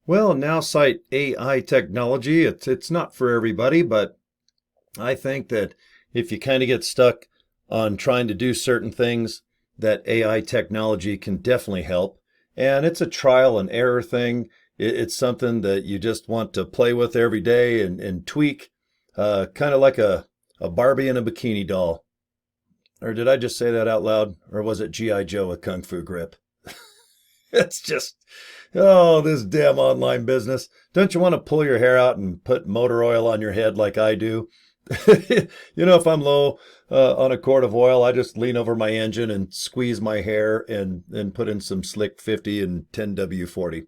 Well, Nowsite AI Technology, it's not for everybody, but I think that if you kind of get stuck on trying to do certain things, that AI technology can definitely help. And it's a trial and error thing. It's something that you just want to play with every day and tweak, kind of like a Barbie and a bikini doll. Or did I just say that out loud? Or was it G.I. Joe with Kung Fu grip? It's just, oh, this damn online business. Don't you want to pull your hair out and put motor oil on your head like I do? If I'm low on a quart of oil, I just lean over my engine and squeeze my hair and put in some Slick 50 and 10W40.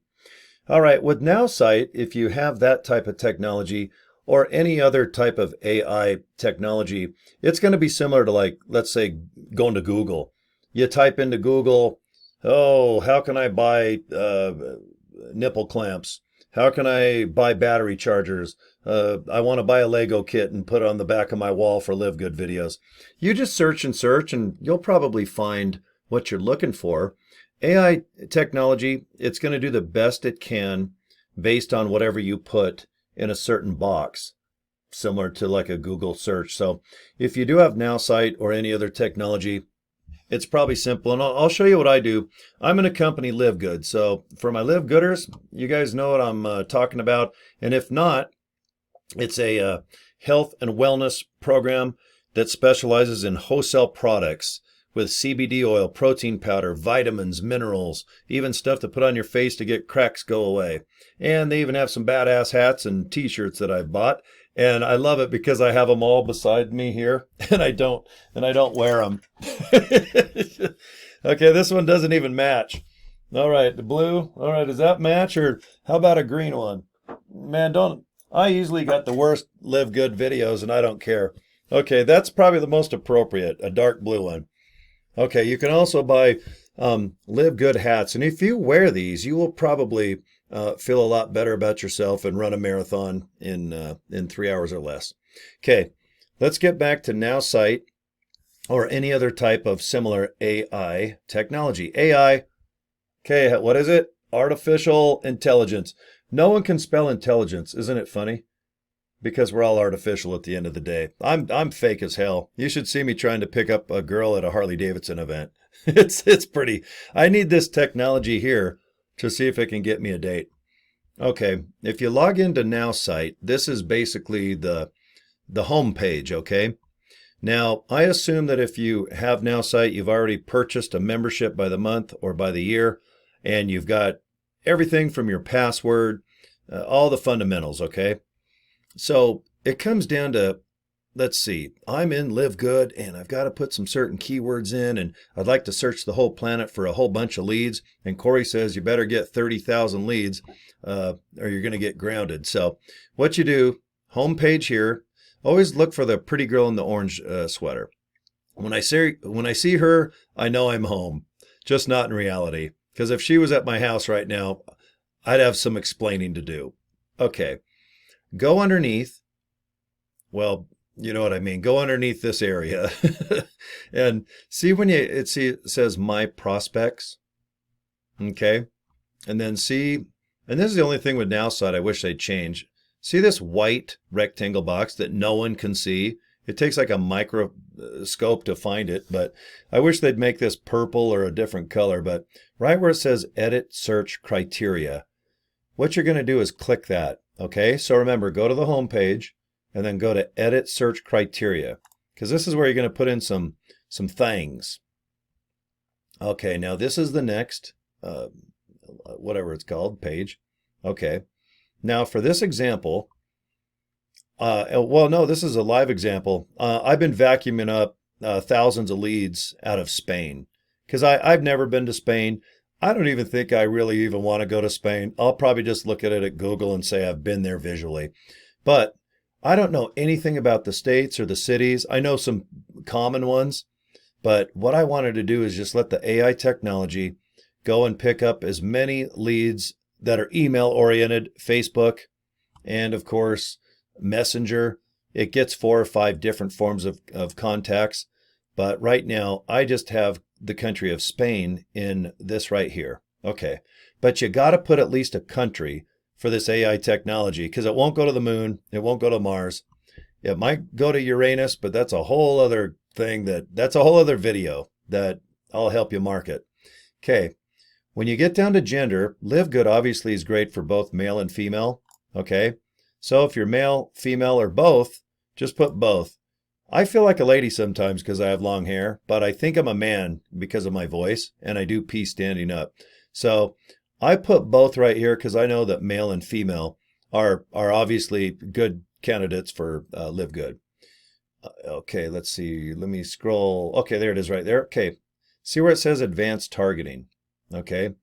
All right, with Nowsight, if you have that type of technology or any other type of AI technology, it's going to be similar to, like, let's say, going to Google. You type into Google, oh, how can I buy nipple clamps? How can I buy battery chargers? I want to buy a Lego kit and put it on the back of my wall for LiveGood videos. You just search and you'll probably find what you're looking for. AI technology, it's going to do the best it can based on whatever you put in a certain box, similar to like a Google search. So if you do have Nowsight or any other technology, it's probably simple. And I'll show you what I do. I'm in a company, LiveGood. So for my LiveGooders, you guys know what I'm talking about. And if not, it's a health and wellness program that specializes in wholesale products with CBD oil, protein powder, vitamins, minerals, even stuff to put on your face to get cracks go away. And they even have some badass hats and t-shirts that I've bought. And I love it because I have them all beside me here, and I don't wear them. Okay, this one doesn't even match. All right, the blue. All right, does that match, or how about a green one? Man, don't. I usually got the worst LiveGood videos, and I don't care. Okay, that's probably the most appropriate, a dark blue one. Okay, you can also buy LiveGood hats, and if you wear these, you will probably feel a lot better about yourself and run a marathon in 3 hours or less. Okay, let's get back to Nowsight or any other type of similar AI technology. AI, okay, what is it? Artificial intelligence. No one can spell intelligence. Isn't it funny? Because we're all artificial at the end of the day. I'm fake as hell. You should see me trying to pick up a girl at a Harley Davidson event. It's pretty. I need this technology here to see if it can get me a date. Okay, if you log into Nowsight, this is basically the home page, okay? Now, I assume that if you have Nowsight, you've already purchased a membership by the month or by the year, and you've got everything from your password, all the fundamentals, okay? So it comes down to, let's see, I'm in LiveGood and I've got to put some certain keywords in, and I'd like to search the whole planet for a whole bunch of leads. And Corey says you better get 30,000 leads or you're going to get grounded. So what you do, home page here, always look for the pretty girl in the orange sweater. When I see her, I know I'm home, just not in reality. Because if she was at my house right now, I'd have some explaining to do. Okay. Go underneath, well, you know what I mean. Go underneath this area and see when it says My Prospects. Okay. And then see, and this is the only thing with Nowsight I wish they'd change. See this white rectangle box that no one can see? It takes like a microscope to find it, but I wish they'd make this purple or a different color. But right where it says Edit Search Criteria, what you're going to do is click that. Okay, so remember, go to the home page and then go to Edit Search Criteria, because this is where you're going to put in some things. Okay, now this is the next, whatever it's called, page. Okay, now for this example, well, no, this is a live example. I've been vacuuming up thousands of leads out of Spain because I've never been to Spain. I don't even think I really even want to go to Spain. I'll probably just look at it at Google and say I've been there visually. But I don't know anything about the states or the cities. I know some common ones. But what I wanted to do is just let the AI technology go and pick up as many leads that are email oriented, Facebook, and of course, Messenger. It gets 4 or 5 different forms of contacts. But right now, I just have the country of Spain in this right here. Okay, but you got to put at least a country for this AI technology, because it won't go to the moon, it won't go to Mars. It might go to Uranus, but that's a whole other thing that's a whole other video that I'll help you market. Okay, when you get down to gender, LiveGood obviously is great for both male and female. Okay, so if you're male, female, or both, just put both. I feel like a lady sometimes because I have long hair, but I think I'm a man because of my voice, and I do pee standing up. So I put both right here because I know that male and female are obviously good candidates for LiveGood. Okay, let's see. Let me scroll. Okay, there it is right there. Okay, see where it says advanced targeting. Okay,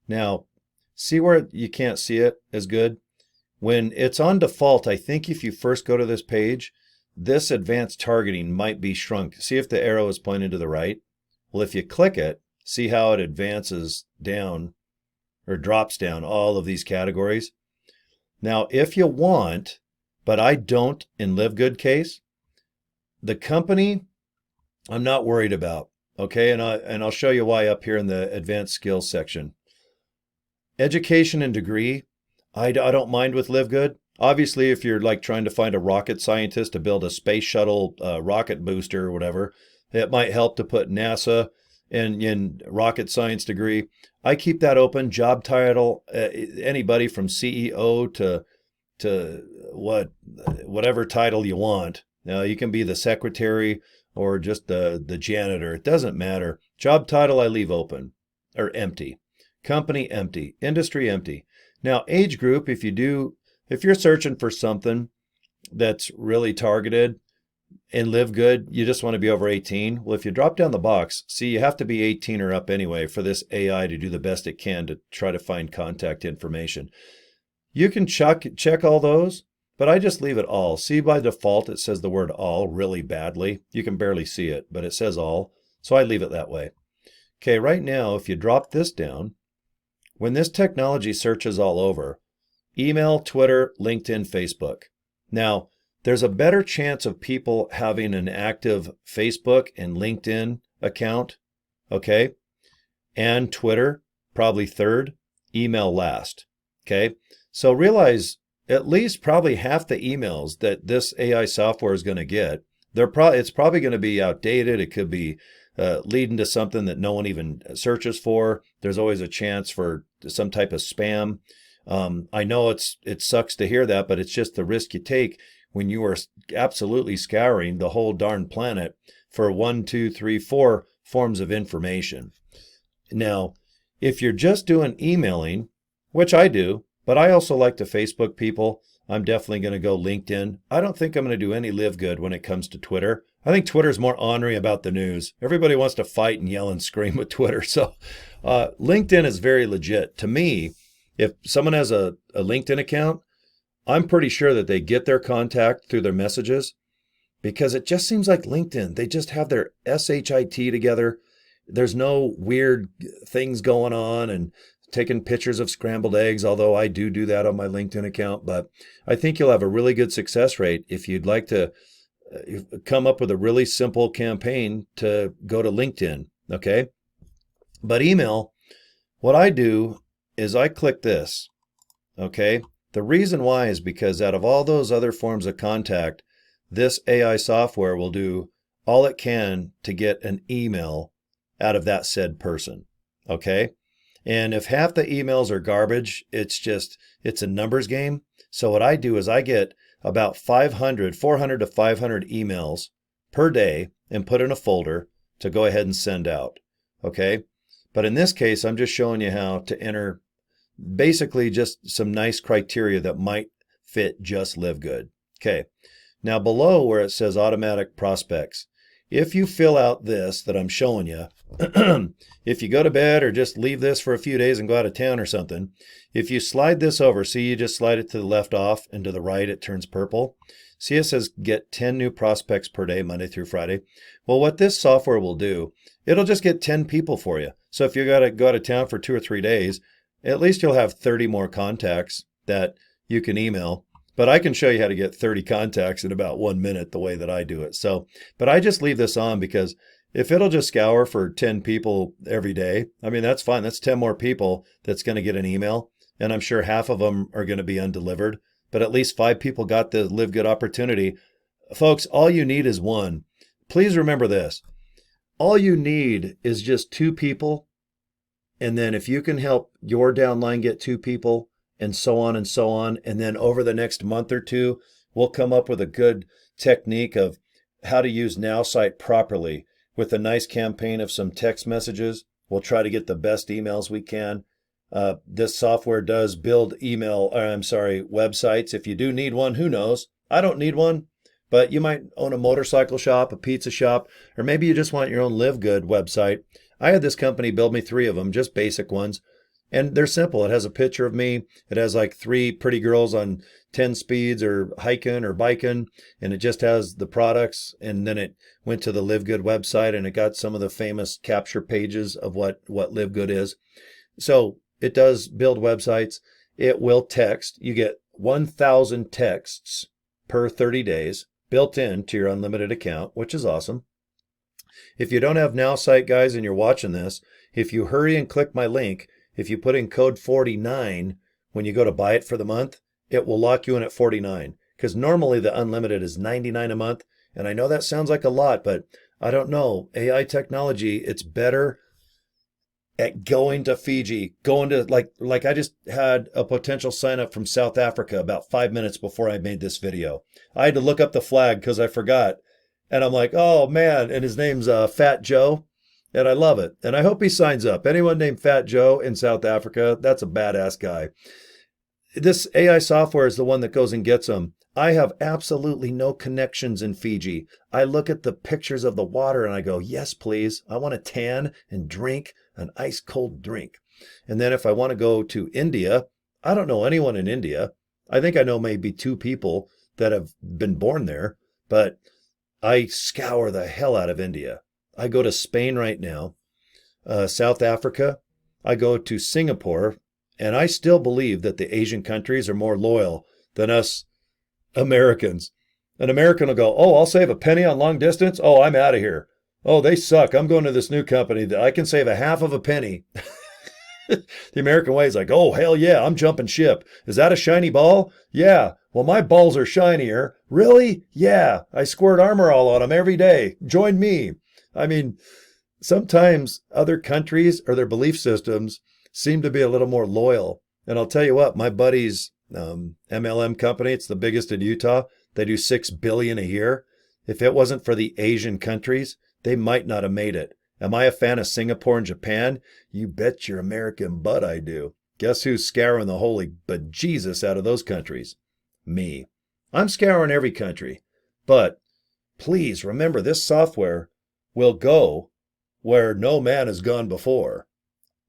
now see where you can't see it as good? When it's on default, I think if you first go to this page, this advanced targeting might be shrunk. See if the arrow is pointing to the right? Well, if you click it, see how it advances down or drops down all of these categories. Now, if you want, but I don't in LiveGood case, the company I'm not worried about. Okay, and I'll show you why up here in the advanced skills section. Education and degree, I don't mind with LiveGood. Obviously, if you're like trying to find a rocket scientist to build a space shuttle rocket booster or whatever, it might help to put NASA in rocket science degree. I keep that open. Job title, anybody from CEO to whatever title you want. Now you can be the secretary or just the janitor. It doesn't matter. Job title I leave open or empty. Company empty. Industry empty. Now age group, if you're searching for something that's really targeted and LiveGood, you just want to be over 18. Well, if you drop down the box, see, you have to be 18 or up anyway for this AI to do the best it can to try to find contact information. You can check all those, but I just leave it all. See, by default, it says the word all really badly. You can barely see it, but it says all. So I leave it that way. Okay, right now, if you drop this down, when this technology searches all over, email, Twitter, LinkedIn, Facebook. Now, there's a better chance of people having an active Facebook and LinkedIn account, okay? And Twitter, probably third, email last, okay? So realize at least probably half the emails that this AI software is going to get, it's probably going to be outdated. It could be leading to something that no one even searches for. There's always a chance for some type of spam. I know it sucks to hear that, but it's just the risk you take when you are absolutely scouring the whole darn planet for 1, 2, 3, 4 forms of information. Now, if you're just doing emailing, which I do, but I also like to Facebook people, I'm definitely going to go LinkedIn. I don't think I'm going to do any LiveGood when it comes to Twitter. I think Twitter's more ornery about the news. Everybody wants to fight and yell and scream with Twitter. So LinkedIn is very legit. To me, if someone has a LinkedIn account, I'm pretty sure that they get their contact through their messages because it just seems like LinkedIn, they just have their SHIT together. There's no weird things going on and taking pictures of scrambled eggs, although I do that on my LinkedIn account. But I think you'll have a really good success rate if you'd like to come up with a really simple campaign to go to LinkedIn, okay? But email, what I do is I click this, okay? The reason why is because out of all those other forms of contact, this AI software will do all it can to get an email out of that said person, okay? And if half the emails are garbage, it's a numbers game. So what I do is I get about 400 to 500 emails per day and put in a folder to go ahead and send out, okay? But in this case, I'm just showing you how to enter basically just some nice criteria that might fit just LiveGood. Okay, now below where it says automatic prospects, if you fill out this that I'm showing you, if you go to bed or just leave this for a few days and go out of town or something, if you slide this over, see you just slide it to the left off and to the right it turns purple. See it says get 10 new prospects per day, Monday through Friday. Well, what this software will do, it'll just get 10 people for you. So if you got to go out of town for 2 or 3 days, at least you'll have 30 more contacts that you can email. But I can show you how to get 30 contacts in about 1 minute the way that I do it. So, but I just leave this on because if it'll just scour for 10 people every day, I mean, that's fine. That's 10 more people that's going to get an email. and I'm sure half of them are going to be undelivered, but at least 5 people got the Live Good opportunity. Folks, all you need is one. Please remember this. All you need is just 2 people. And then if you can help your downline get 2 people and so on and so on, and then over the next month or two, we'll come up with a good technique of how to use Nowsite properly with a nice campaign of some text messages. We'll try to get the best emails we can. This software does build websites. If you do need one, who knows? I don't need one, but you might own a motorcycle shop, a pizza shop, or maybe you just want your own Live Good website. I had this company build me 3 of them, just basic ones. And they're simple. It has a picture of me. It has like 3 pretty girls on 10 speeds or hiking or biking. And it just has the products. And then it went to the Live Good website and it got some of the famous capture pages of what Live Good is. So it does build websites. It will text. You get 1,000 texts per 30 days built into your unlimited account, which is awesome. If you don't have Nowsite, guys, and you're watching this, if you hurry and click my link, if you put in code 49 when you go to buy it for the month, it will lock you in at 49. Because normally the unlimited is 99 a month. And I know that sounds like a lot, but I don't know. AI technology, it's better at going to Fiji, going to like I just had a potential sign up from South Africa about 5 minutes before I made this video. I had to look up the flag because I forgot. And I'm like, oh man, and his name's Fat Joe. And I love it. And I hope he signs up. Anyone named Fat Joe in South Africa, that's a badass guy. This AI software is the one that goes and gets them. I have absolutely no connections in Fiji. I look at the pictures of the water and I go, yes, please. I want to tan and drink an ice cold drink. And then if I want to go to India, I don't know anyone in India. I think I know maybe 2 people that have been born there, but I scour the hell out of India. I go to Spain right now, South Africa. I go to Singapore, and I still believe that the Asian countries are more loyal than us Americans. An American will go, oh, I'll save a penny on long distance. Oh, I'm out of here. Oh, they suck. I'm going to this new company that I can save a half of a penny. The American way is like, oh, hell yeah, I'm jumping ship. Is that a shiny ball? Yeah. Well, my balls are shinier. Really? Yeah. I squirt Armor All on them every day. Join me. I mean, sometimes other countries or their belief systems seem to be a little more loyal. And I'll tell you what, my buddy's MLM company, it's the biggest in Utah. They do $6 billion a year. If it wasn't for the Asian countries, they might not have made it. Am I a fan of Singapore and Japan? You bet your American butt I do. Guess who's scouring the holy bejesus out of those countries? Me. I'm scouring every country. But please remember, this software will go where no man has gone before.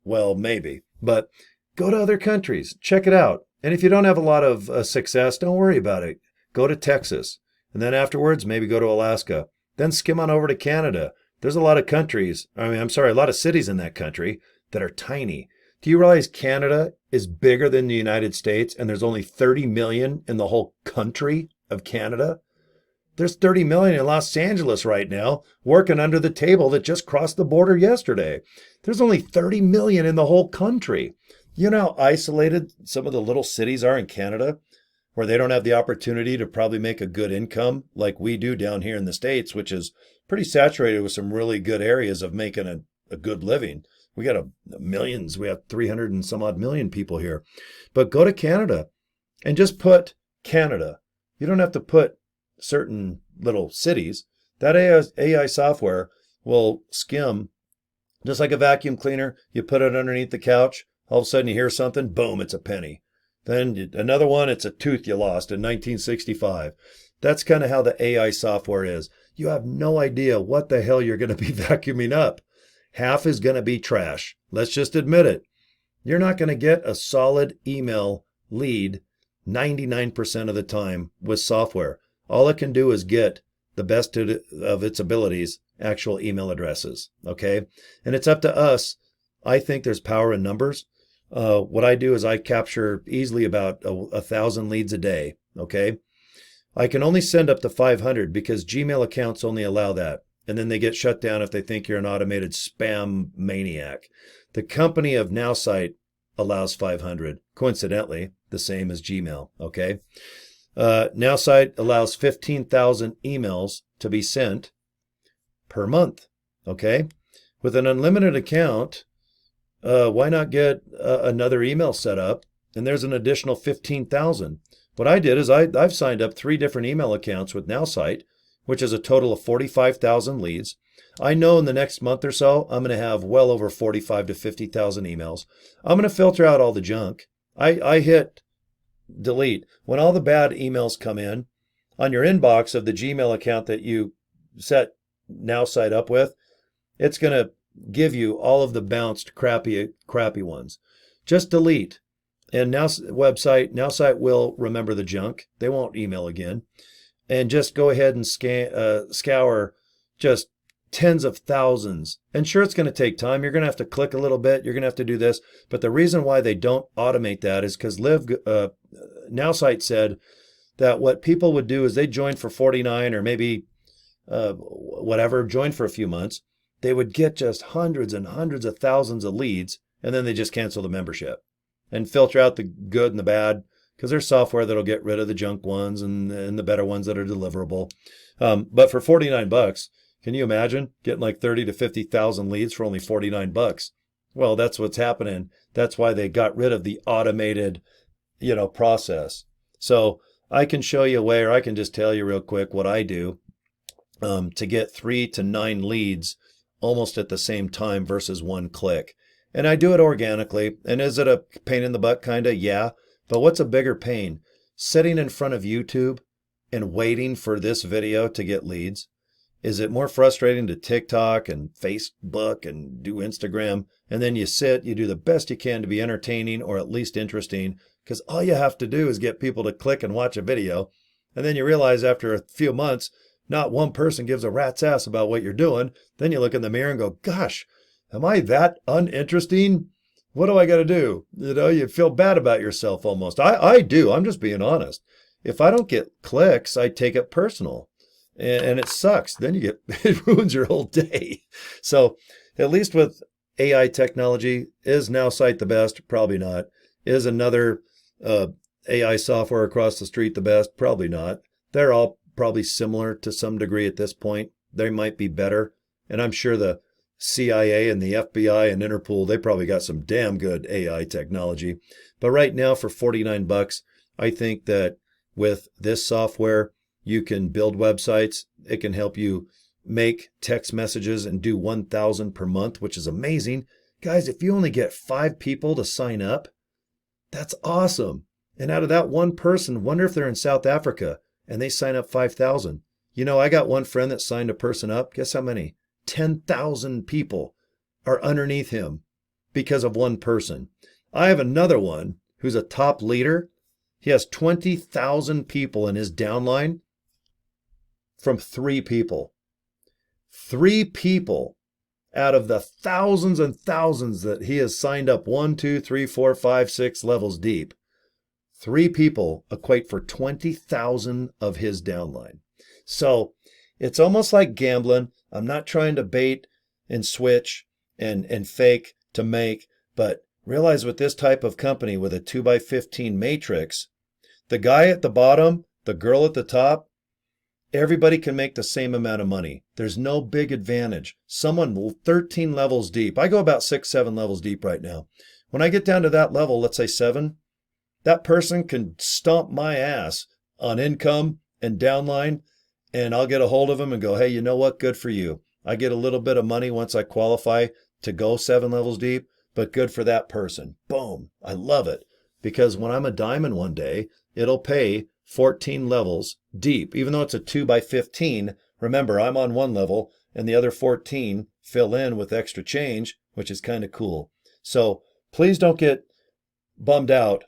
Well, maybe. But go to other countries. Check it out. And if you don't have a lot of success, don't worry about it. Go to Texas. And then afterwards, maybe go to Alaska. Then skim on over to Canada. There's a lot of countries, a lot of cities in that country that are tiny. Do you realize Canada is bigger than the United States and there's only 30 million in the whole country of Canada? There's 30 million in Los Angeles right now working under the table that just crossed the border yesterday. There's only 30 million in the whole country. You know how isolated some of the little cities are in Canada, where they don't have the opportunity to probably make a good income like we do down here in the States, which is pretty saturated with some really good areas of making a good living. We got millions. We have 300 and some odd million people here. But go to Canada and just put Canada. You don't have to put certain little cities. That AI software will skim, just like a vacuum cleaner. You put it underneath the couch. All of a sudden you hear something, boom, it's a penny. Then another one, it's a tooth you lost in 1965. That's kind of how the AI software is. You have no idea what the hell you're going to be vacuuming up. Half is going to be trash. Let's just admit it. You're not going to get a solid email lead 99% of the time with software. All it can do is get the best of its abilities, actual email addresses. Okay. And it's up to us. I think there's power in numbers. What I do is I capture easily about 1,000 leads a day. Okay. I can only send up to 500 because Gmail accounts only allow that. And then they get shut down if they think you're an automated spam maniac. The company of Nowsite allows 500. Coincidentally, the same as Gmail, okay? Nowsite allows 15,000 emails to be sent per month, okay? With an unlimited account, why not get another email set up? And there's an additional 15,000. What I did is I've signed up 3 different email accounts with Nowsite, which is a total of 45,000 leads. I know in the next month or so, I'm going to have well over 45 to 50,000 emails. I'm going to filter out all the junk. I hit delete. When all the bad emails come in, on your inbox of the Gmail account that you set Nowsite up with, it's going to give you all of the bounced crappy ones. Just delete. And Nowsite will remember the junk. They won't email again. And just go ahead and scour just tens of thousands. And sure, it's going to take time. You're going to have to click a little bit. You're going to have to do this. But the reason why they don't automate that is because Nowsite said that what people would do is they join for 49 or maybe join for a few months. They would get just hundreds and hundreds of thousands of leads, and then they just cancel the membership and filter out the good and the bad, because there's software that'll get rid of the junk ones and the better ones that are deliverable. But for $49, can you imagine getting like 30 to 50,000 leads for only $49? Well, that's what's happening. That's why they got rid of the automated, process. So I can show you a way, or I can just tell you real quick what I do to get 3 to 9 leads almost at the same time versus one click. And I do it organically. And is it a pain in the butt? Kinda, yeah. But what's a bigger pain? Sitting in front of YouTube and waiting for this video to get leads? Is it more frustrating to TikTok and Facebook and do Instagram? And then you sit, you do the best you can to be entertaining or at least interesting, because all you have to do is get people to click and watch a video. And then you realize after a few months, not one person gives a rat's ass about what you're doing. Then you look in the mirror and go, gosh, am I that uninteresting? What do I got to do? You feel bad about yourself almost. I do. I'm just being honest. If I don't get clicks, I take it personal. And it sucks. Then it ruins your whole day. So at least with AI technology, is Nowsite the best? Probably not. Is another AI software across the street the best? Probably not. They're all probably similar to some degree at this point. They might be better. And I'm sure the CIA and the FBI and Interpol, they probably got some damn good AI technology. But right now for $49, I think that with this software, you can build websites. It can help you make text messages and do 1,000 per month, which is amazing. Guys, if you only get 5 people to sign up, that's awesome. And out of that one person, wonder if they're in South Africa and they sign up 5,000. I got one friend that signed a person up. Guess how many? 10,000 people are underneath him because of one person. I have another one who's a top leader. He has 20,000 people in his downline from 3 people. 3 people out of the thousands and thousands that he has signed up 1, 2, 3, 4, 5, 6 levels deep. 3 people equate for 20,000 of his downline. So it's almost like gambling. I'm not trying to bait and switch and fake to make, but realize with this type of company with a 2x15 matrix, the guy at the bottom, the girl at the top, everybody can make the same amount of money. There's no big advantage. Someone 13 levels deep. I go about 6, 7 levels deep right now. When I get down to that level, let's say 7, that person can stomp my ass on income and downline, and I'll get a hold of them and go, hey, you know what? Good for you. I get a little bit of money once I qualify to go 7 levels deep, but good for that person. Boom. I love it. Because when I'm a diamond one day, it'll pay 14 levels deep. Even though it's a 2x15, remember, I'm on one level and the other 14 fill in with extra change, which is kind of cool. So please don't get bummed out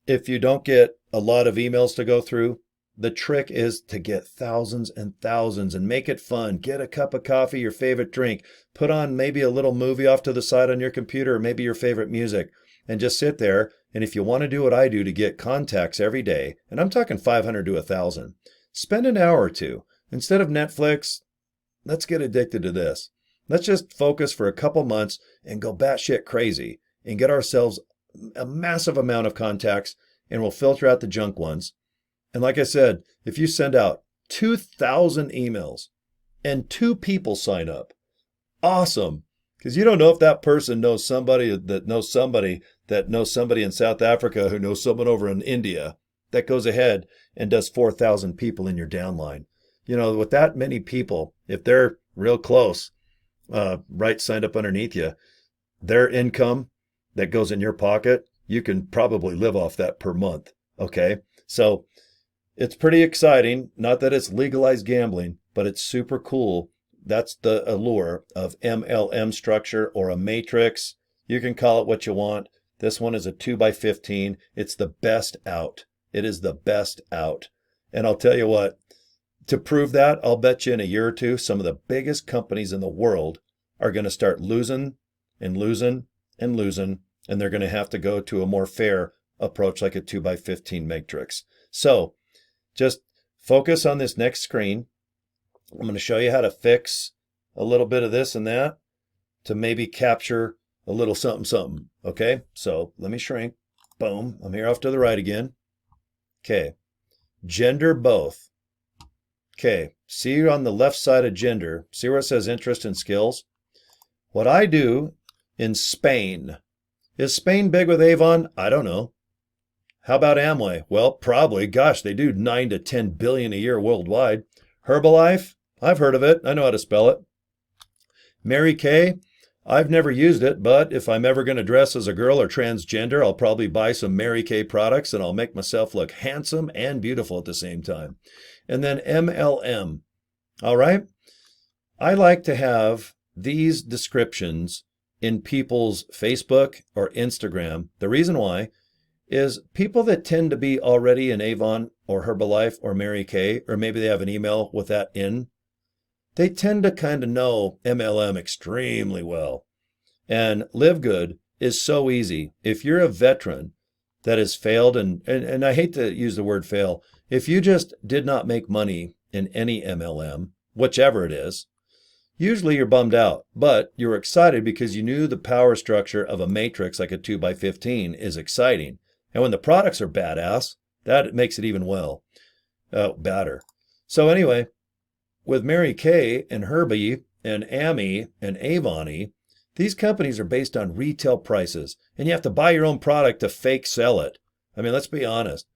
if you don't get a lot of emails to go through. The trick is to get thousands and thousands and make it fun. Get a cup of coffee, your favorite drink. Put on maybe a little movie off to the side on your computer, or maybe your favorite music, and just sit there. And if you want to do what I do to get contacts every day, and I'm talking 500 to 1,000, spend an hour or two. Instead of Netflix, let's get addicted to this. Let's just focus for a couple months and go batshit crazy and get ourselves a massive amount of contacts and will filter out the junk ones. And like I said, if you send out 2,000 emails and 2 people sign up, awesome. Because you don't know if that person knows somebody that knows somebody that knows somebody in South Africa who knows someone over in India that goes ahead and does 4,000 people in your downline. You know, with that many people, if they're real close, right, signed up underneath you, their income that goes in your pocket, you can probably live off that per month. Okay. So it's pretty exciting. Not that it's legalized gambling, but it's super cool. That's the allure of MLM structure or a matrix. You can call it what you want. This one is a 2x15. It's the best out. It is the best out. And I'll tell you what, to prove that, I'll bet you in a year or two, some of the biggest companies in the world are going to start losing and losing and losing, and they're going to have to go to a more fair approach like a 2x15 matrix. So just focus on this next screen. I'm going to show you how to fix a little bit of this and that to maybe capture a little something, something. Okay, so let me shrink. Boom. I'm here off to the right again. Okay, gender both. Okay, see on the left side of gender, see where it says interest and skills? What I do in Spain, is Spain big with Avon? I don't know. How about Amway? Well, probably. Gosh, they do 9 to 10 billion a year worldwide. Herbalife? I've heard of it. I know how to spell it. Mary Kay? I've never used it, but if I'm ever going to dress as a girl or transgender, I'll probably buy some Mary Kay products and I'll make myself look handsome and beautiful at the same time. And then MLM. All right? I like to have these descriptions in people's Facebook or Instagram. The reason why is people that tend to be already in Avon or Herbalife or Mary Kay, or maybe they have an email with that in, they tend to kind of know MLM extremely well. And LiveGood is so easy. If you're a veteran that has failed, and I hate to use the word fail, if you just did not make money in any MLM, whichever it is, usually you're bummed out, but you're excited because you knew the power structure of a matrix like a 2x15 is exciting. And when the products are badass, that makes it even better. So anyway, with Mary Kay and Herbie and Ammy and Avon, these companies are based on retail prices, and you have to buy your own product to fake sell it. I mean, let's be honest.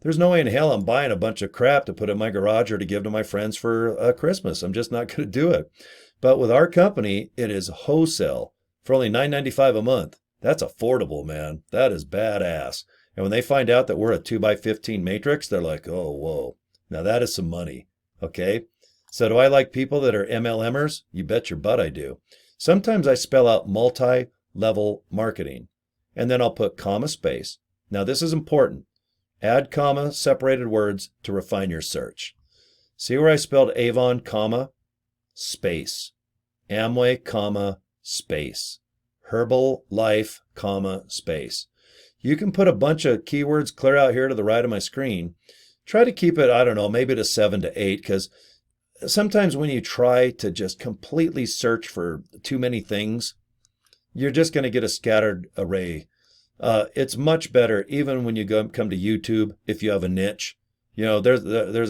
There's no way in hell I'm buying a bunch of crap to put in my garage or to give to my friends for Christmas. I'm just not going to do it. But with our company, it is wholesale for only $9.95 a month. That's affordable, man. That is badass. And when they find out that we're a 2x15 matrix, they're like, oh, whoa. Now that is some money. Okay. So do I like people that are MLMers? You bet your butt I do. Sometimes I spell out multi-level marketing, and then I'll put comma space. Now this is important. Add comma separated words to refine your search. See where I spelled Avon, comma, space. Amway, comma, space. Herbalife, comma, space. You can put a bunch of keywords clear out here to the right of my screen. Try to keep it, I don't know, maybe to 7 to 8, because sometimes when you try to just completely search for too many things, you're just going to get a scattered array. It's much better, even when you come to YouTube, if you have a niche. You know, there's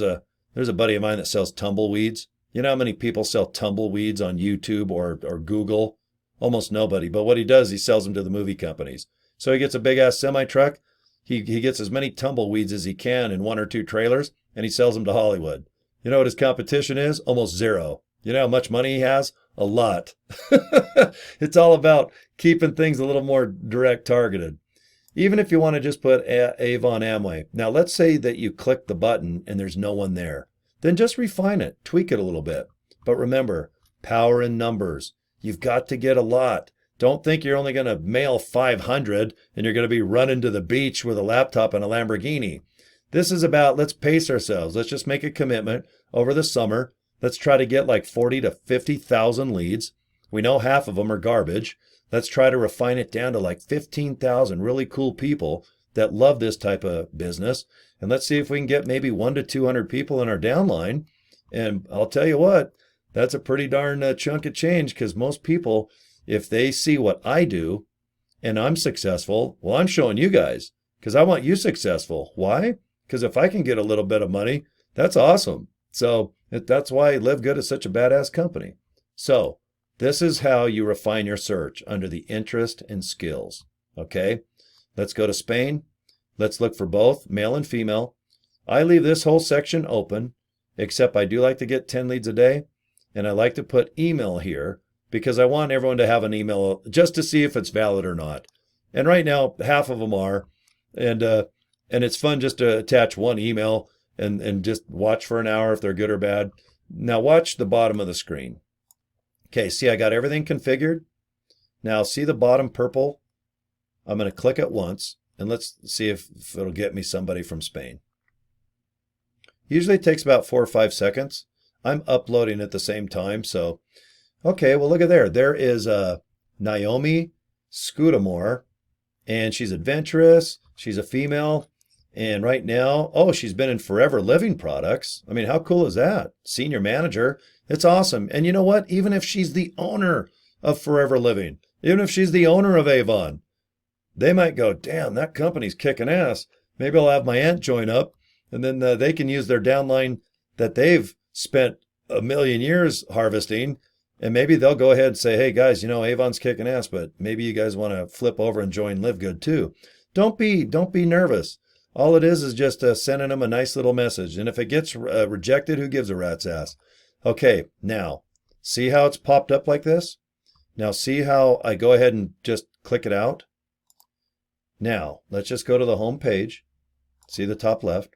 a buddy of mine that sells tumbleweeds. You know how many people sell tumbleweeds on YouTube or Google? Almost nobody. But what he does, he sells them to the movie companies. So he gets a big ass semi truck. He gets as many tumbleweeds as he can in 1 or 2 trailers, and he sells them to Hollywood. You know what his competition is? Almost zero. You know how much money he has? A lot. It's all about keeping things a little more direct targeted. Even if you want to just put Avon Amway. Now, let's say that you click the button and there's no one there. Then just refine it, tweak it a little bit. But remember, power in numbers. You've got to get a lot. Don't think you're only going to mail 500 and you're going to be running to the beach with a laptop and a Lamborghini. This is about, let's pace ourselves. Let's just make a commitment over the summer. Let's try to get like 40 to 50,000 leads. We know half of them are garbage. Let's try to refine it down to like 15,000 really cool people that love this type of business. And let's see if we can get maybe 1 to 200 people in our downline. And I'll tell you what, that's a pretty darn chunk of change, because most people, if they see what I do and I'm successful, well, I'm showing you guys because I want you successful. Why? Because if I can get a little bit of money, that's awesome. So that's why LiveGood is such a badass company. So this is how you refine your search under the interest and skills. Okay, let's go to Spain. Let's look for both male and female. I leave this whole section open, except I do like to get 10 leads a day. And I like to put email here because I want everyone to have an email just to see if it's valid or not. And right now, half of them are. And it's fun just to attach one email and just watch for an hour if they're good or bad. Now watch the bottom of the screen. Okay, see I got everything configured. Now see the bottom purple? I'm going to click it once and let's see if it'll get me somebody from Spain. Usually it takes about 4 or 5 seconds. I'm uploading at the same time, so okay, well look at there. There is Naomi Scudamore, and she's adventurous. She's a female. And right now, oh, she's been in Forever Living products. I mean, how cool is that? Senior manager. It's awesome. And you know what? Even if she's the owner of Forever Living, even if she's the owner of Avon, they might go, damn, that company's kicking ass. Maybe I'll have my aunt join up, and then they can use their downline that they've spent a million years harvesting. And maybe they'll go ahead and say, hey guys, you know, Avon's kicking ass, but maybe you guys want to flip over and join LiveGood too. Don't be nervous. All it is just sending them a nice little message. And if it gets rejected, who gives a rat's ass? Okay, now, see how it's popped up like this? Now, see how I go ahead and just click it out? Now, let's just go to the home page. See the top left?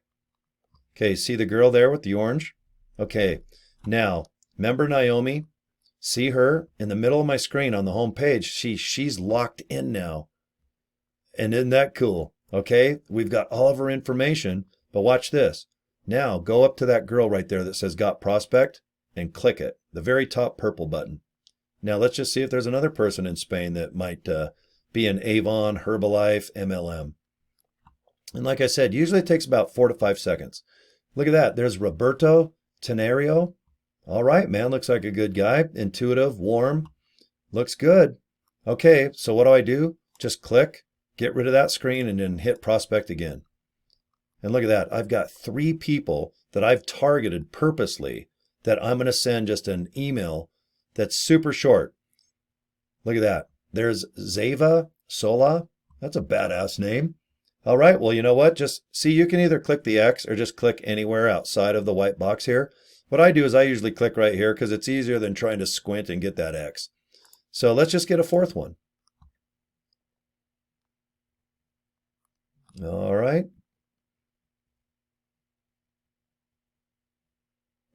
Okay, see the girl there with the orange? Okay, now, remember Naomi? See her in the middle of my screen on the home page? She's locked in now. And isn't that cool? Okay, we've got all of her information, but watch this. Now go up to that girl right there that says Got Prospect and click it, the very top purple button. Now let's just see if there's another person in Spain that might be an Avon, Herbalife, MLM. And like I said, usually it takes about 4 to 5 seconds. Look at that. There's Roberto Tenario. All right, man, looks like a good guy. Intuitive, warm, looks good. Okay, so what do? Just click. Get rid of that screen and then hit prospect again. And look at that. I've got 3 people that I've targeted purposely that I'm going to send just an email that's super short. Look at that. There's Zava Sola. That's a badass name. All right. Well, you know what? Just see, you can either click the X or just click anywhere outside of the white box here. What I do is I usually click right here because it's easier than trying to squint and get that X. So let's just get a 4th one. All right.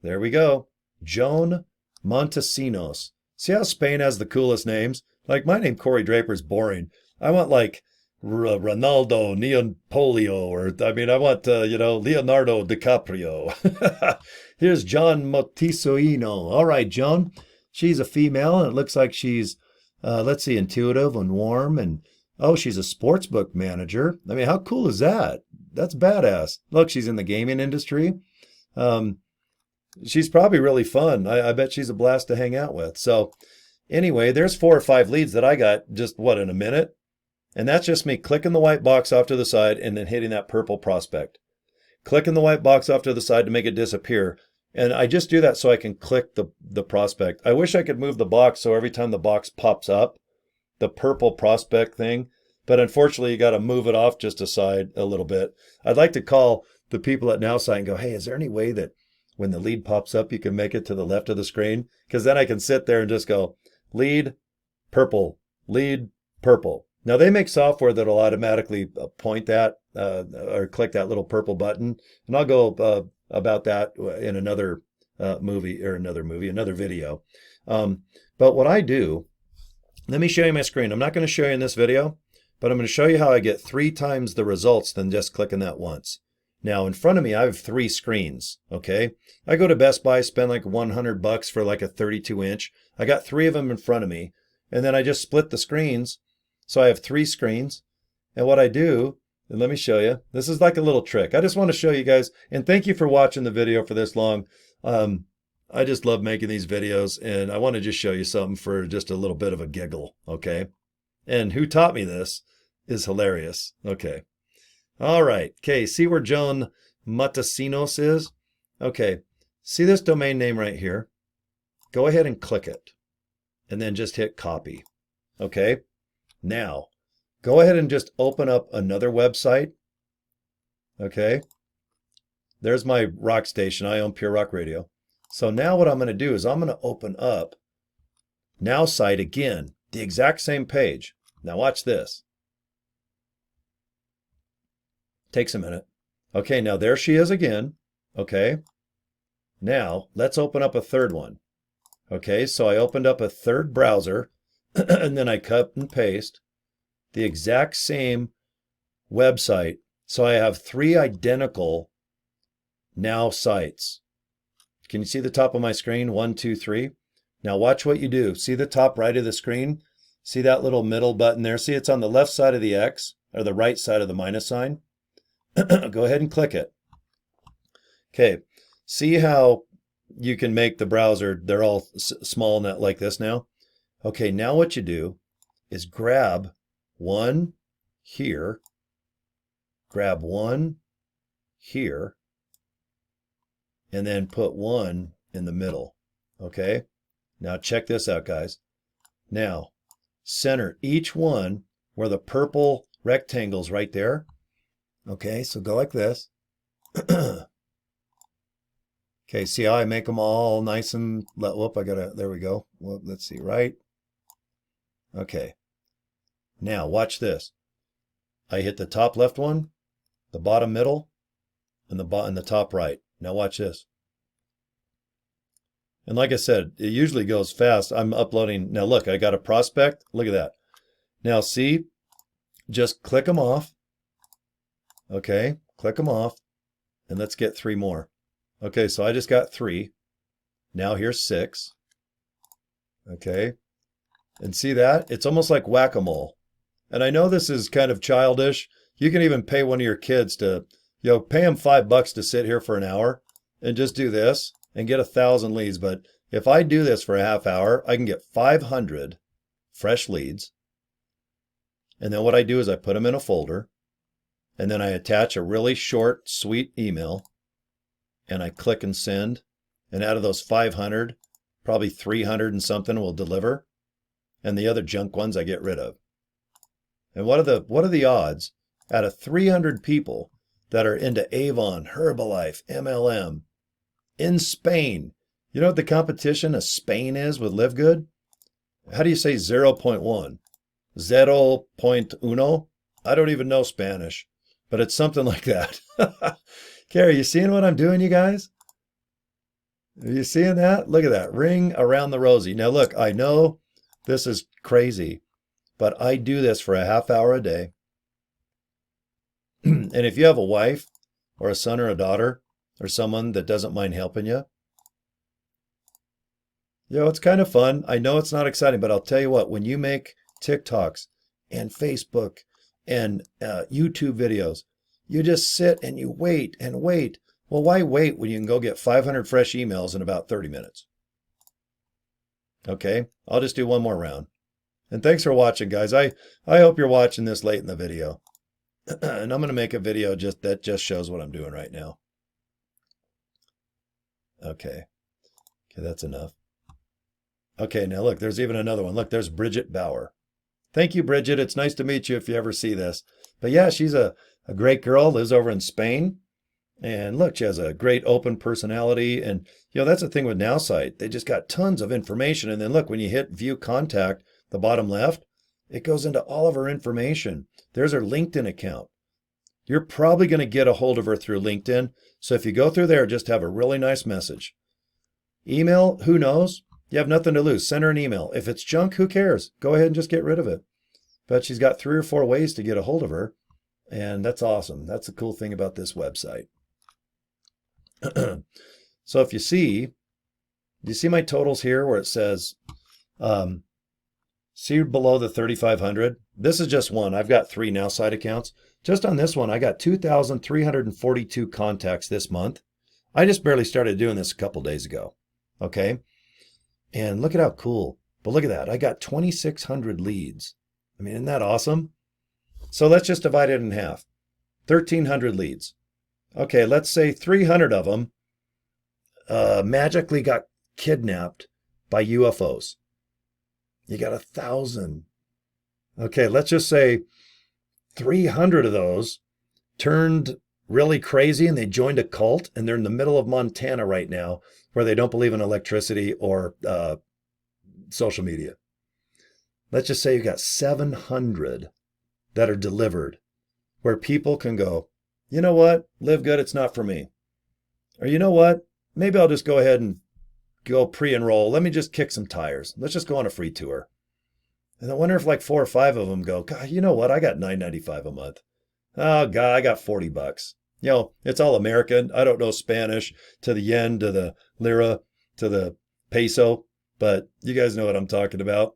There we go. Joan Montesinos. See how Spain has the coolest names? Like my name, Corey Draper, is boring. I want like Ronaldo Neopolio, or I want, Leonardo DiCaprio. Here's John Montesinos. All right, Joan. She's a female, and it looks like she's, let's see, intuitive and warm, and oh, she's a sportsbook manager. I mean, how cool is that? That's badass. Look, she's in the gaming industry. She's probably really fun. I bet she's a blast to hang out with. So anyway, there's 4 or 5 leads that I got just, in a minute? And that's just me clicking the white box off to the side and then hitting that purple prospect. Clicking the white box off to the side to make it disappear. And I just do that so I can click the prospect. I wish I could move the box so every time the box pops up, the purple prospect thing, but unfortunately you got to move it off just aside a little bit. I'd like to call the people at Nowsite and go, hey, is there any way that when the lead pops up, you can make it to the left of the screen? Because then I can sit there and just go, lead, purple, lead, purple. Now they make software that'll automatically point that or click that little purple button. And I'll go about that in another video. But what I do, let me show you my screen. I'm not going to show you in this video, but I'm going to show you how I get 3 times the results than just clicking that once. Now in front of me, I have 3 screens. Okay. I go to Best Buy, spend like $100 for like a 32-inch. I got 3 of them in front of me, and then I just split the screens. So I have 3 screens. And what I do, and let me show you, this is like a little trick. I just want to show you guys, and thank you for watching the video for this long. I just love making these videos, and I want to just show you something for just a little bit of a giggle, okay? And who taught me this is hilarious. Okay. All right. Okay. See where Joan Matasinos is? Okay. See this domain name right here? Go ahead and click it and then just hit copy. Okay. Now go ahead and just open up another website. Okay. There's my rock station. I own Pure Rock Radio. So now what I'm going to do is I'm going to open up Nowsite again, the exact same page. Now watch this. Takes a minute. Okay, now there she is again. Okay. Now let's open up a third one. Okay, so I opened up a third browser and then I cut and paste the exact same website. So I have 3 identical Now sites. Can you see the top of my screen? 1, 2, 3. Now watch what you do. See the top right of the screen? See that little middle button there? See it's on the left side of the X or the right side of the minus sign? Go ahead and click it. Okay, see how you can make the browser, they're all small like this now? Okay, now what you do is grab one here, grab one here, and then put one in the middle. Okay, now check this out, guys. Now center each one where the purple rectangle's right there. Okay, so go like this. Okay, see how I make them all nice and, whoop, there we go. Whoop, let's see, right? Okay. Now watch this. I hit the top left one, the bottom middle, and the top right. Now watch this. And like I said, it usually goes fast. I'm uploading. Now look, I got a prospect. Look at that. Now see, just click them off. Okay, click them off. And let's get 3 more. Okay, so I just got 3. Now here's 6. Okay. And see that? It's almost like whack-a-mole. And I know this is kind of childish. You can even pay one of your kids to, pay them $5 to sit here for an hour and just do this and get 1,000 leads. But if I do this for a half hour, I can get 500 fresh leads. And then what I do is I put them in a folder and then I attach a really short, sweet email and I click and send. And out of those 500, probably 300 and something will deliver. And the other junk ones I get rid of. And what are the odds out of 300 people that are into Avon, Herbalife, MLM in Spain? You know what the competition of Spain is with LiveGood? How do you say 0.1? 0.1? I don't even know Spanish, but it's something like that. Okay, are you seeing what I'm doing, you guys? Are you seeing that? Look at that. Ring around the rosy. Now look, I know this is crazy, but I do this for a half hour a day. And if you have a wife or a son or a daughter or someone that doesn't mind helping you, it's kind of fun. I know it's not exciting, but I'll tell you what, when you make TikToks and Facebook and YouTube videos, you just sit and you wait and wait. Well, why wait when you can go get 500 fresh emails in about 30 minutes? Okay, I'll just do one more round. And thanks for watching, guys. I hope you're watching this late in the video. And I'm going to make a video that just shows what I'm doing right now. Okay, that's enough. Okay, now look, there's even another one. Look, there's Bridget Bauer. Thank you, Bridget. It's nice to meet you if you ever see this. But yeah, she's a great girl, lives over in Spain. And look, she has a great open personality. And, that's the thing with Nowsite. They just got tons of information. And then look, when you hit view contact, the bottom left, it goes into all of her information. There's her LinkedIn account. You're probably going to get a hold of her through LinkedIn. So if you go through there, just have a really nice message. Email, who knows? You have nothing to lose. Send her an email. If it's junk, who cares? Go ahead and just get rid of it. But she's got 3 or 4 ways to get a hold of her. And that's awesome. That's the cool thing about this website. So if you see my totals here where it says, see below the 3,500? This is just one. I've got 3 Nowsite accounts. Just on this one, I got 2,342 contacts this month. I just barely started doing this a couple days ago. Okay. And look at how cool. But look at that. I got 2,600 leads. I mean, isn't that awesome? So let's just divide it in half. 1,300 leads. Okay, let's say 300 of them magically got kidnapped by UFOs. You got 1,000. Okay, let's just say 300 of those turned really crazy and they joined a cult, and they're in the middle of Montana right now where they don't believe in electricity or social media. Let's just say you got 700 that are delivered where people can go, you know what, LiveGood, it's not for me. Or you know what, maybe I'll just go ahead and go pre-enroll. Let me just kick some tires. Let's just go on a free tour. And I wonder if like 4 or 5 of them go, God, you know what, I got $9.95 a month. Oh, God, I got $40. You know, it's all American. I don't know Spanish to the yen, to the lira, to the peso, but you guys know what I'm talking about.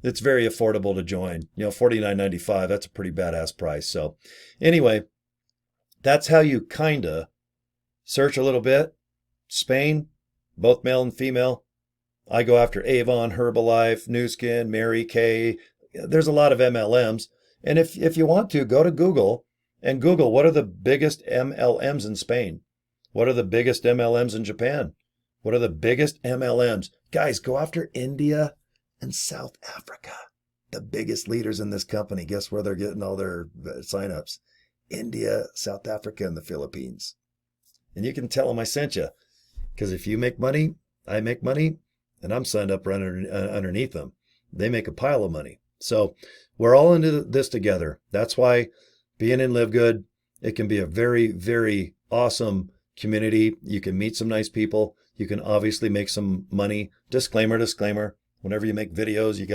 It's very affordable to join. You know, $49.95, that's a pretty badass price. So anyway, that's how you kind of search a little bit. Spain, both male and female. I go after Avon, Herbalife, Nu Skin, Mary Kay. There's a lot of MLMs. And if you want to, go to Google and Google what are the biggest MLMs in Spain? What are the biggest MLMs in Japan? What are the biggest MLMs? Guys, go after India and South Africa. The biggest leaders in this company. Guess where they're getting all their signups? India, South Africa, and the Philippines. And you can tell them I sent you. Because if you make money, I make money, and I'm signed up underneath them. They make a pile of money. So we're all into this together. That's why being in LiveGood, it can be a very, very awesome community. You can meet some nice people. You can obviously make some money. Disclaimer, disclaimer. Whenever you make videos, you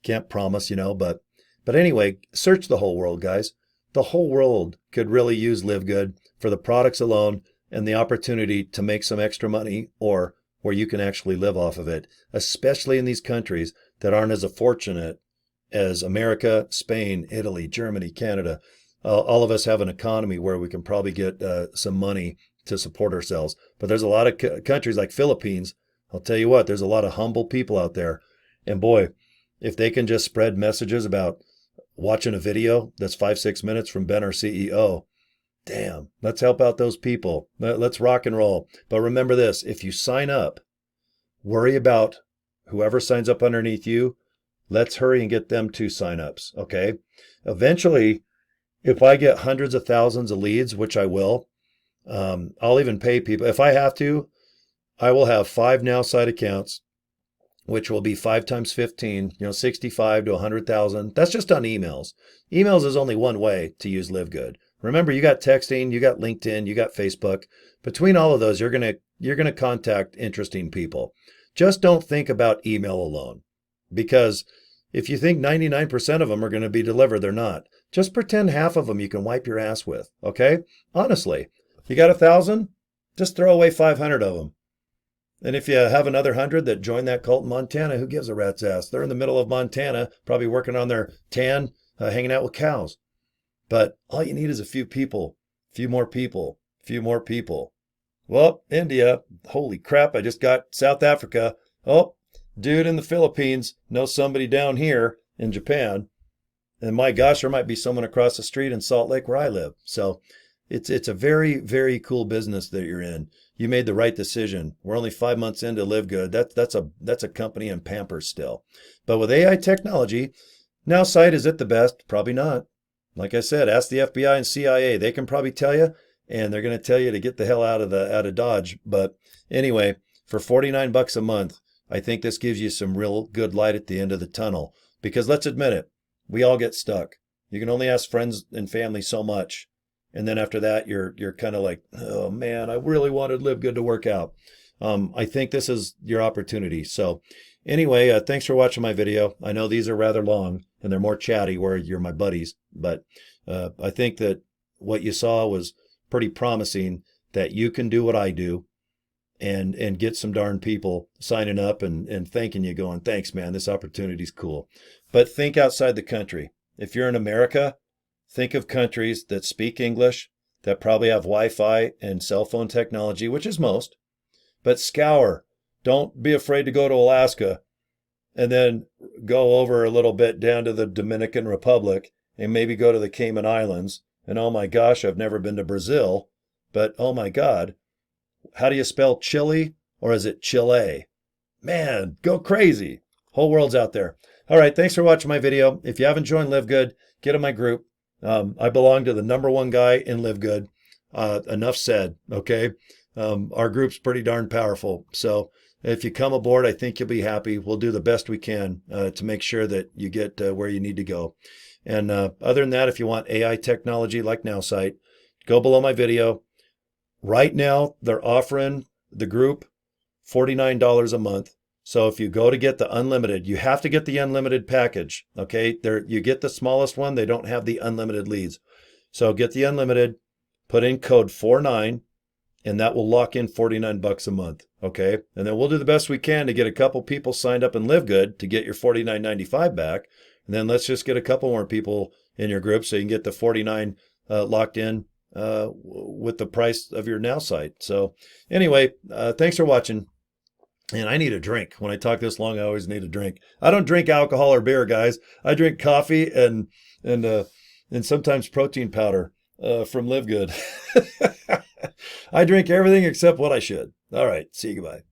can't promise, but anyway, search the whole world, guys. The whole world could really use LiveGood for the products alone and the opportunity to make some extra money, or where you can actually live off of it, especially in these countries that aren't as fortunate as America, Spain, Italy, Germany, Canada. All of us have an economy where we can probably get some money to support ourselves. But there's a lot of countries like Philippines. I'll tell you what, there's a lot of humble people out there. And boy, if they can just spread messages about watching a video that's 5-6 minutes from Ben, our CEO, damn, let's help out those people. Let's rock and roll. But remember this, if you sign up, worry about whoever signs up underneath you. Let's hurry and get them 2 signups, okay? Eventually, if I get hundreds of thousands of leads, which I will, I'll even pay people. If I have to, I will have 5 Nowsite accounts, which will be 5 times 15, 65 to 100,000. That's just on emails. Emails is only one way to use LiveGood. Remember, you got texting, you got LinkedIn, you got Facebook. Between all of those, you're gonna contact interesting people. Just don't think about email alone, because if you think 99% of them are going to be delivered, they're not. Just pretend half of them you can wipe your ass with, okay? Honestly, you got 1,000, just throw away 500 of them. And if you have another 100 that join that cult in Montana, who gives a rat's ass? They're in the middle of Montana, probably working on their tan, hanging out with cows. But all you need is a few people, few more people. Well, India, holy crap, I just got South Africa. Oh, dude in the Philippines knows somebody down here in Japan. And my gosh, there might be someone across the street in Salt Lake where I live. So it's a very, very cool business that you're in. You made the right decision. We're only 5 months into LiveGood. That's a company in Pampers still. But with AI technology, Nowsite, is it the best? Probably not. Like I said, ask the FBI and CIA. They can probably tell you, and they're going to tell you to get the hell out of Dodge. But anyway, for $49 a month, I think this gives you some real good light at the end of the tunnel. Because let's admit it, we all get stuck. You can only ask friends and family so much. And then after that, you're kind of like, oh man, I really wanted LiveGood to work out. I think this is your opportunity. So anyway, thanks for watching my video. I know these are rather long and they're more chatty where you're my buddies, but I think that what you saw was pretty promising, that you can do what I do and get some darn people signing up and thanking you, going, thanks, man, this opportunity's cool. But think outside the country. If you're in America, think of countries that speak English, that probably have Wi-Fi and cell phone technology, which is most. But scour. Don't be afraid to go to Alaska and then go over a little bit down to the Dominican Republic and maybe go to the Cayman Islands. And oh my gosh, I've never been to Brazil, but oh my God, how do you spell Chile? Or is it Chile? Man, go crazy. Whole world's out there. All right, thanks for watching my video. If you haven't joined LiveGood, get in my group. I belong to the #1 guy in LiveGood. Enough said, okay? Our group's pretty darn powerful. So if you come aboard, I think you'll be happy. We'll do the best we can to make sure that you get where you need to go. And other than that, if you want AI technology like Nowsite, go below my video. Right now, they're offering the group $49 a month. So if you go to get the unlimited, you have to get the unlimited package. Okay, you get the smallest one. They don't have the unlimited leads. So get the unlimited, put in code 49, and that will lock in $49 a month. Okay, and then we'll do the best we can to get a couple people signed up and LiveGood to get your $49.95 back. And then let's just get a couple more people in your group so you can get the 49 locked in with the price of your Nowsite. So anyway, thanks for watching. And I need a drink. When I talk this long, I always need a drink. I don't drink alcohol or beer, guys. I drink coffee and sometimes protein powder from LiveGood. I drink everything except what I should. All right. See you. Goodbye.